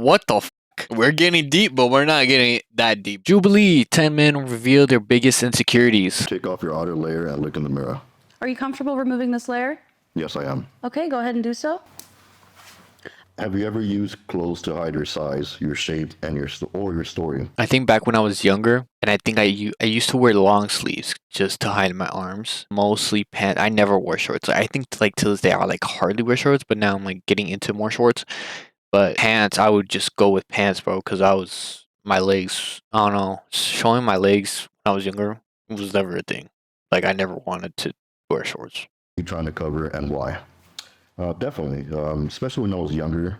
what the fuck? We're getting deep, but we're not getting that deep. Jubilee, 10 men reveal their biggest insecurities. Take off your outer layer and look in the mirror. Are you comfortable removing this layer? Yes, I am. Okay, go ahead and do so. Have you ever used clothes to hide your size, your shape, and your story? I think back when I was younger, and I think I used to wear long sleeves just to hide my arms. Mostly pants. I never wore shorts. I think like to this day I like hardly wear shorts, but now I'm like getting into more shorts. But pants, I would just go with pants, bro, because my legs. I don't know, showing my legs when I was younger was never a thing. Like I never wanted to wear shorts. You trying to cover and why? Definitely. Especially when I was younger,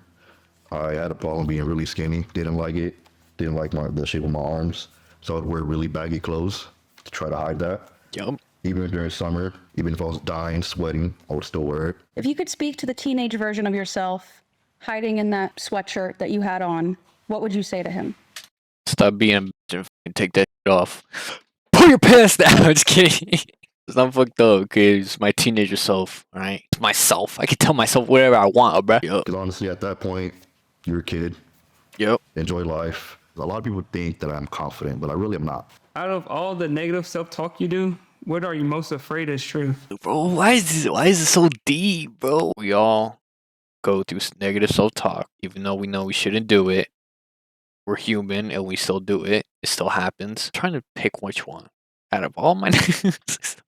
I had a problem being really skinny. Didn't like it. Didn't like the shape of my arms. So I'd wear really baggy clothes to try to hide that. Yup. Even during summer, even if I was dying, sweating, I would still wear it. If you could speak to the teenage version of yourself hiding in that sweatshirt that you had on, what would you say to him? Stop being a bitch and fucking take that shit off. Pull your pants down. I'm just kidding. It's not fucked up, okay? It's my teenager self, alright? It's myself. I can tell myself whatever I want, bruh. Yup. Because honestly, at that point, you're a kid. Yup. Enjoy life. A lot of people think that I'm confident, but I really am not. Out of all the negative self-talk you do, what are you most afraid is true? Bro, why is it so deep, bro? We all go through negative self-talk, even though we know we shouldn't do it. We're human and we still do it. It still happens. I'm trying to pick which one. Out of all my negative self-talks.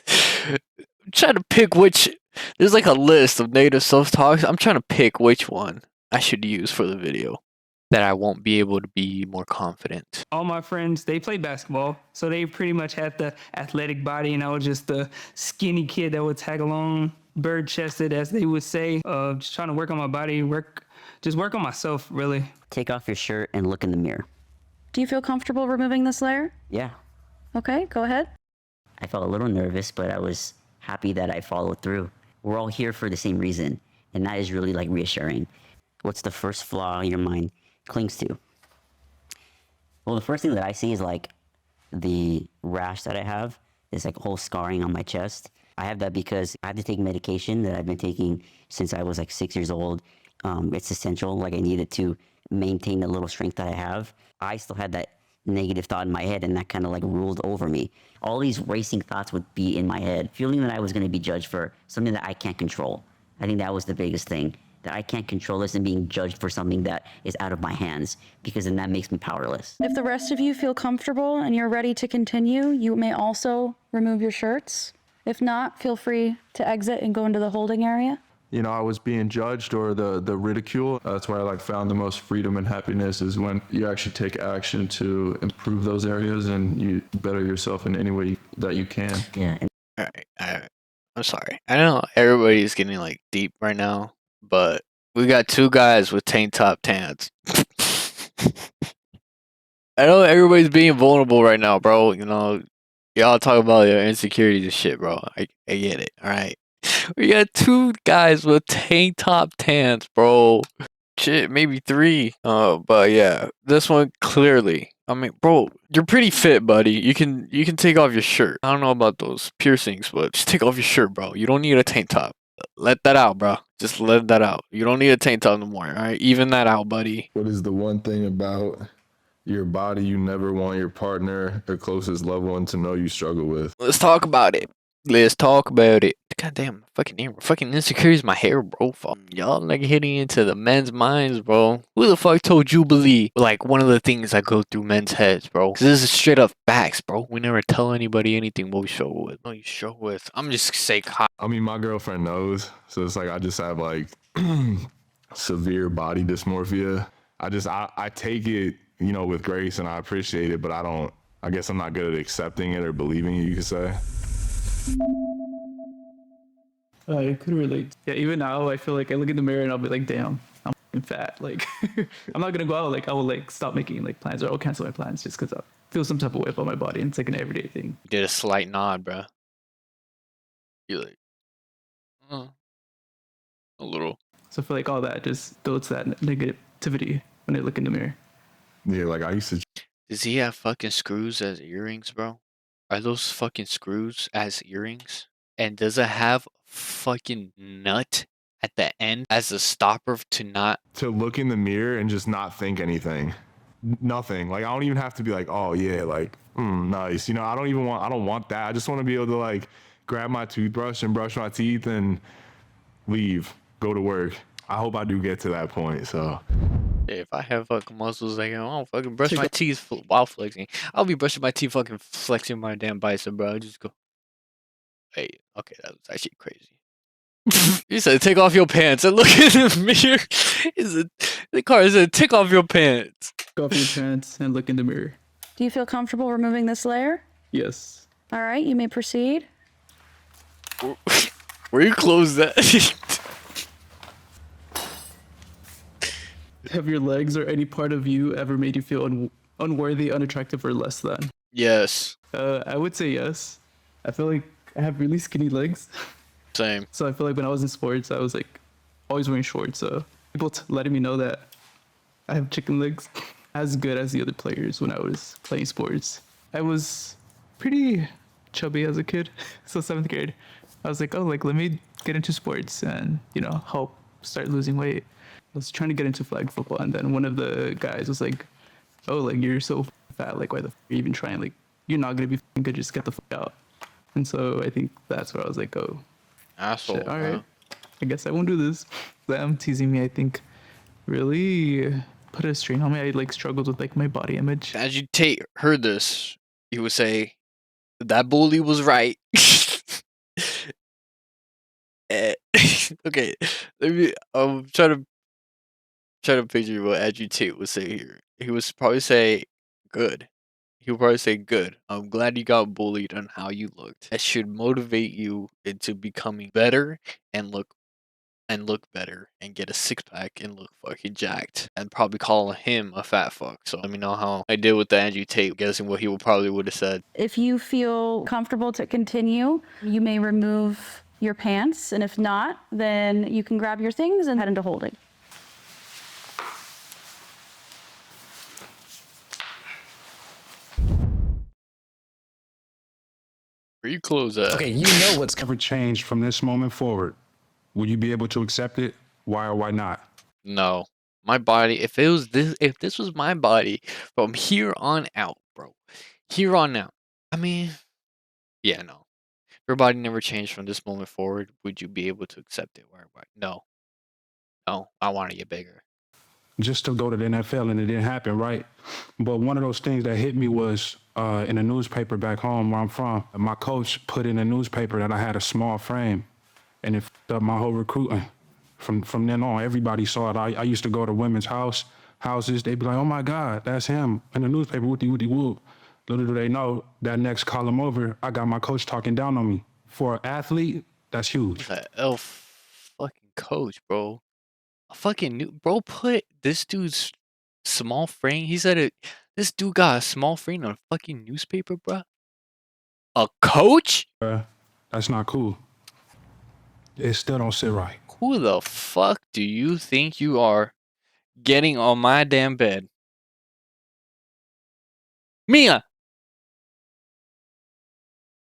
I'm trying to pick which. There's like a list of negative self-talks. I'm trying to pick which one I should use for the video that I won't be able to be more confident. All my friends, they play basketball, so they pretty much had the athletic body, and I was just the skinny kid that would tag along, bird-chested, as they would say. Just trying to work on my body, work on myself, really. Take off your shirt and look in the mirror. Do you feel comfortable removing this layer? Yeah, Okay, go ahead. I felt a little nervous, but I was happy that I followed through. We're all here for the same reason, and that is really like reassuring. What's the first flaw your mind clings to? Well, the first thing that I see is like the rash that I have. It's like whole scarring on my chest. I have that because I have to take medication that I've been taking since I was like 6 years old. It's essential. Like I need it to maintain the little strength that I have. I still had that negative thought in my head, and that kind of like ruled over me. All these racing thoughts would be in my head, feeling that I was going to be judged for something that I can't control. I think that was the biggest thing, that I can't control this and being judged for something that is out of my hands, because then that makes me powerless. If the rest of you feel comfortable and you're ready to continue, you may also remove your shirts. If not, feel free to exit and go into the holding area. You know, I was being judged or the ridicule. That's where I like found the most freedom and happiness, is when you actually take action to improve those areas and you better yourself in any way that you can. Yeah. And Alright, I'm sorry. I know everybody's getting like deep right now, but we got two guys with tank top tans. I know everybody's being vulnerable right now, bro. You know, y'all talk about your insecurities and shit, bro. I get it, alright? We got two guys with tank top tans, bro. Shit, maybe three. But yeah, this one clearly. I mean, bro, you're pretty fit, buddy. You can take off your shirt. I don't know about those piercings, but just take off your shirt, bro. You don't need a tank top. Let that out, bro. Just let that out. You don't need a tank top no more, all right? Even that out, buddy. What is the one thing about your body you never want your partner or closest loved one to know you struggle with? Let's talk about it. Let's talk about it. Goddamn, fucking insecurities my hair, bro. Fuck. Y'all like hitting into the men's minds, bro. Who the fuck told Jubilee? Like one of the things that go through men's heads, bro. 'Cause this is straight up facts, bro. We never tell anybody anything what we struggle with. No, you struggle with. I'm just saying. I mean, my girlfriend knows, so it's like I just have like severe body dysmorphia. I take it, you know, with grace, and I appreciate it, but I guess I'm not good at accepting it or believing it, you could say. I could relate. Yeah, even now I feel like I look in the mirror and I'll be like, damn, I'm f***ing fat. Like, I'm not gonna go out. Like, I will like stop making like plans, or I'll cancel my plans just because I feel some type of way about my body, and it's like an everyday thing. You did a slight nod, bro. You like, a little. So I feel like all that just builds that negativity when I look in the mirror. Yeah, like I used to. Does he have fucking screws as earrings, bro? Are those fucking screws as earrings? And does it have fucking nut at the end as a stopper to not. To look in the mirror and just not think anything. Nothing. Like, I don't even have to be like, oh yeah, like, nice. You know, I don't want that. I just want to be able to like grab my toothbrush and brush my teeth and leave, go to work. I hope I do get to that point. So If I have fucking muscles like I don't fucking brush my teeth while flexing, I'll be brushing my teeth fucking flexing my damn bicep, bro. I just go, hey, okay, that was actually crazy. He said, take off your pants and look in the mirror. He said, the car said, take off your pants. Take off your pants and look in the mirror. Do you feel comfortable removing this layer? Yes. All right, you may proceed. Where you close that? Have your legs or any part of you ever made you feel unworthy, unattractive, or less than? Yes. I would say yes. I feel like I have really skinny legs. Same. So I feel like when I was in sports, I was like always wearing shorts. So people letting me know that I have chicken legs, as good as the other players when I was playing sports. I was pretty chubby as a kid. So 7th grade, I was like, oh, like let me get into sports and, you know, help start losing weight. I was trying to get into flag football, and then one of the guys was like, oh, like you're so fat, like why the f are you even trying? Like you're not gonna be good, just get the fuck out. And so I think that's where I was like, oh, Asshole. shit, all right, I guess I won't do this. Them teasing me, I think, really put a strain on me. I like struggled with like my body image. As you heard this, he would say, that bully was right. Eh, okay, let me. Try to picture what Andrew Tate would say here. He would probably say, "Good." He would probably say, "Good. I'm glad you got bullied on how you looked. That should motivate you into becoming better and look better and get a six pack and look fucking jacked." And probably call him a fat fuck. So let me know how I did with the Andrew Tate. Guessing what he would have said. If you feel comfortable to continue, you may remove your pants. And if not, then you can grab your things and head into holding. Where you close at? Okay, you know what's ever changed from this moment forward. Will you be able to accept it? Why or why not? No. My body, if this was my body from here on out, bro. Here on out. I mean, yeah, no. If your body never changed from this moment forward, would you be able to accept it? Why? No. No, I want to get bigger. Just to go to the NFL, and it didn't happen, right? But one of those things that hit me was in a newspaper back home where I'm from. My coach put in a newspaper that I had a small frame, and it f***ed up my whole recruiting. From then on, everybody saw it. I used to go to women's houses. They'd be like, "Oh my God, that's him in the newspaper. Woody whoop." Little do they know that next column over, I got my coach talking down on me. For an athlete, that's huge. That elf fucking coach, bro. A fucking new bro put this dude's small frame. He said it. This dude got a small frame on a fucking newspaper, bro. A coach? That's not cool. It still don't sit right. Who the fuck do you think you are getting on my damn bed? Mia!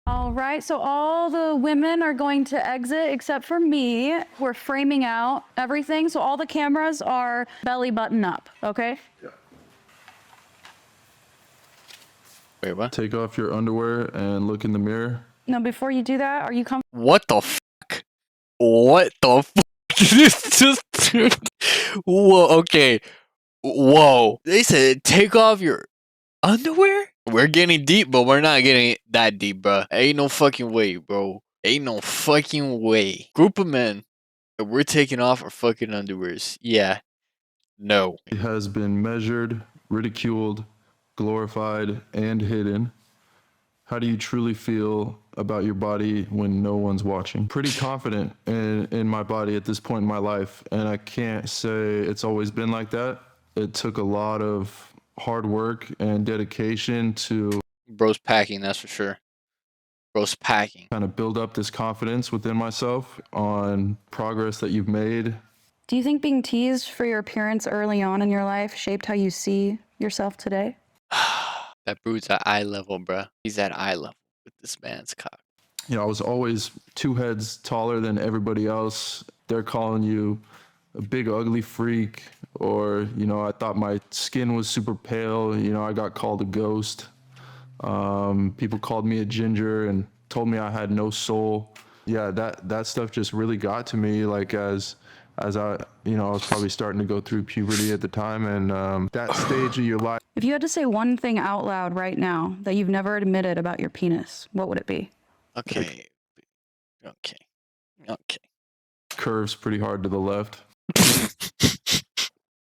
All right, so all the women are going to exit except for me. We're framing out everything, so all the cameras are belly button up, okay? Wait, what? Take off your underwear and look in the mirror. Now, before you do that, are you comfortable? What the fuck? What the fuck? This just. Whoa, okay. Whoa. They said take off your underwear? We're getting deep, but we're not getting that deep, bro. Ain't no fucking way, bro. Ain't no fucking way. Group of men, and we're taking off our fucking underwears. Yeah. No. It has been measured, ridiculed, glorified, and hidden. How do you truly feel about your body when no one's watching? Pretty confident in my body at this point in my life, and I can't say it's always been like that. It took a lot of hard work and dedication to Bro's packing, that's for sure. Bro's packing. kind of build up this confidence within myself on progress that you've made. Do you think being teased for your appearance early on in your life shaped how you see yourself today? That brood's at eye level, bro. He's at eye level with this man's cock. You know, I was always 2 heads taller than everybody else. they're calling you a big ugly freak, or, you know, I thought my skin was super pale. You know, I got called a ghost. People called me a ginger and told me I had no soul. Yeah, that stuff just really got to me, like as I, you know, I was probably starting to go through puberty at the time, and that stage of your life. If you had to say one thing out loud right now that you've never admitted about your penis, what would it be? Okay. Curves pretty hard to the left.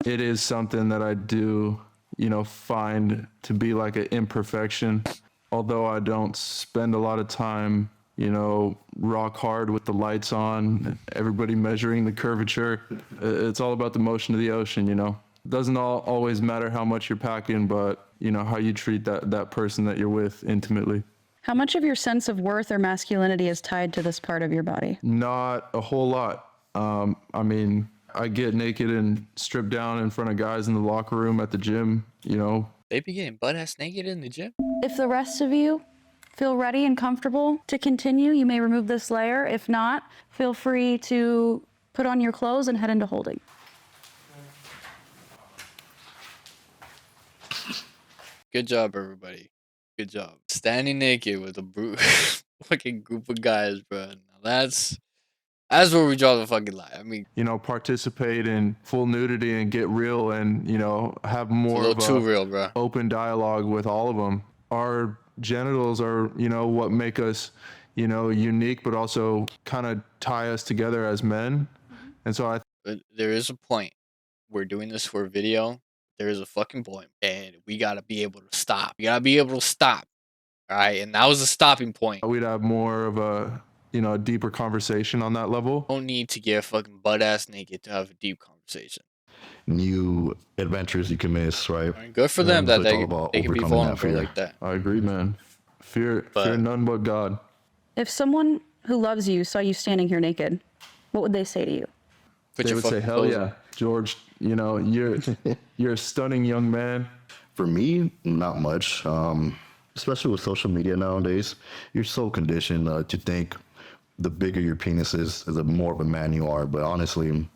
It is something that I do, you know, find to be like an imperfection. Although I don't spend a lot of time, you know, rock hard with the lights on, everybody measuring the curvature. It's all about the motion of the ocean, you know. It doesn't always matter how much you're packing, but, you know, how you treat that person that you're with intimately. How much of your sense of worth or masculinity is tied to this part of your body? Not a whole lot. I mean, I get naked and stripped down in front of guys in the locker room at the gym, you know. They be getting butt ass naked in the gym? If the rest of you feel ready and comfortable to continue, you may remove this layer. If not, feel free to put on your clothes and head into holding. Good job, everybody. Good job. Standing naked with a fucking group of guys, bro. Now that's where we draw the fucking line. I mean, You know, participate in full nudity and get real, and, you know, have it's a more little of too a real, bro. open dialogue with all of them. Our genitals are, you know, what make us, you know, unique, but also kind of tie us together as men. And so I But there is a point. We're doing this for a video. There is a fucking point, and we gotta be able to stop. We gotta be able to stop. All right, and that was a stopping point. we'd have more of a, you know, a deeper conversation on that level. Don't need to get fucking butt ass naked to have a deep conversation. New adventures you can miss, right? I mean, good for them So that it's all about they can be overcoming that vulnerable fear. like that. I agree, man. Fear But- none but God. If someone who loves you saw you standing here naked, what would they say to you? Put They your would say, fucking "Hell clothes yeah, on. George, you know, you're a stunning young man." For me, not much. Especially with social media nowadays, you're so conditioned to think the bigger your penis is the more of a man you are. But honestly,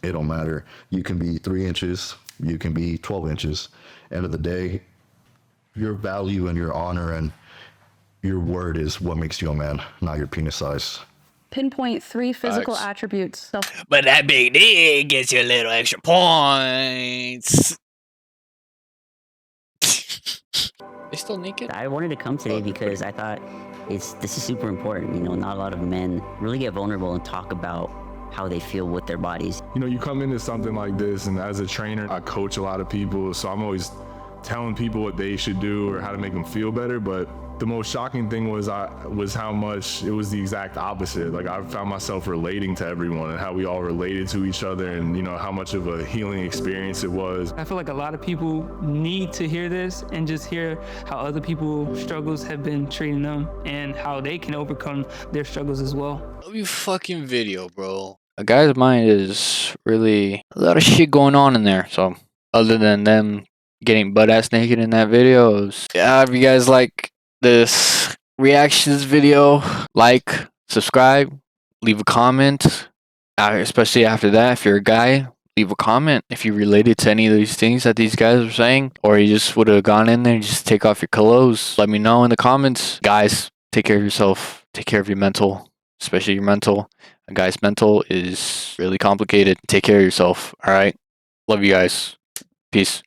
it don't matter. You can be 3 inches, you can be 12 inches. End of the day, your value and your honor and your word is what makes you a man, not your penis size. Pinpoint 3 physical Facts. attributes. But that big dick gets you a little extra points. They still naked? I wanted to come today because I thought this is super important. You know, not a lot of men really get vulnerable and talk about how they feel with their bodies. You know, you come into something like this, and as a trainer, I coach a lot of people, so I'm always telling people what they should do or how to make them feel better. But the most shocking thing was how much it was the exact opposite. Like, I found myself relating to everyone and how we all related to each other, and, you know, how much of a healing experience it was. I feel like a lot of people need to hear this and just hear how other people's struggles have been treating them and how they can overcome their struggles as well. Love you fucking video, bro. A guy's mind is really a lot of shit going on in there. So, other than them getting butt ass naked in that video, yeah, if you guys like this reactions video, like, subscribe, leave a comment. Especially after that, if you're a guy, leave a comment if you related to any of these things that these guys are saying, or you just would have gone in there and just take off your clothes. Let me know in the comments. Guys, take care of yourself. Take care of your mental, especially your mental. A guy's mental is really complicated. Take care of yourself. All right. Love you guys. Peace.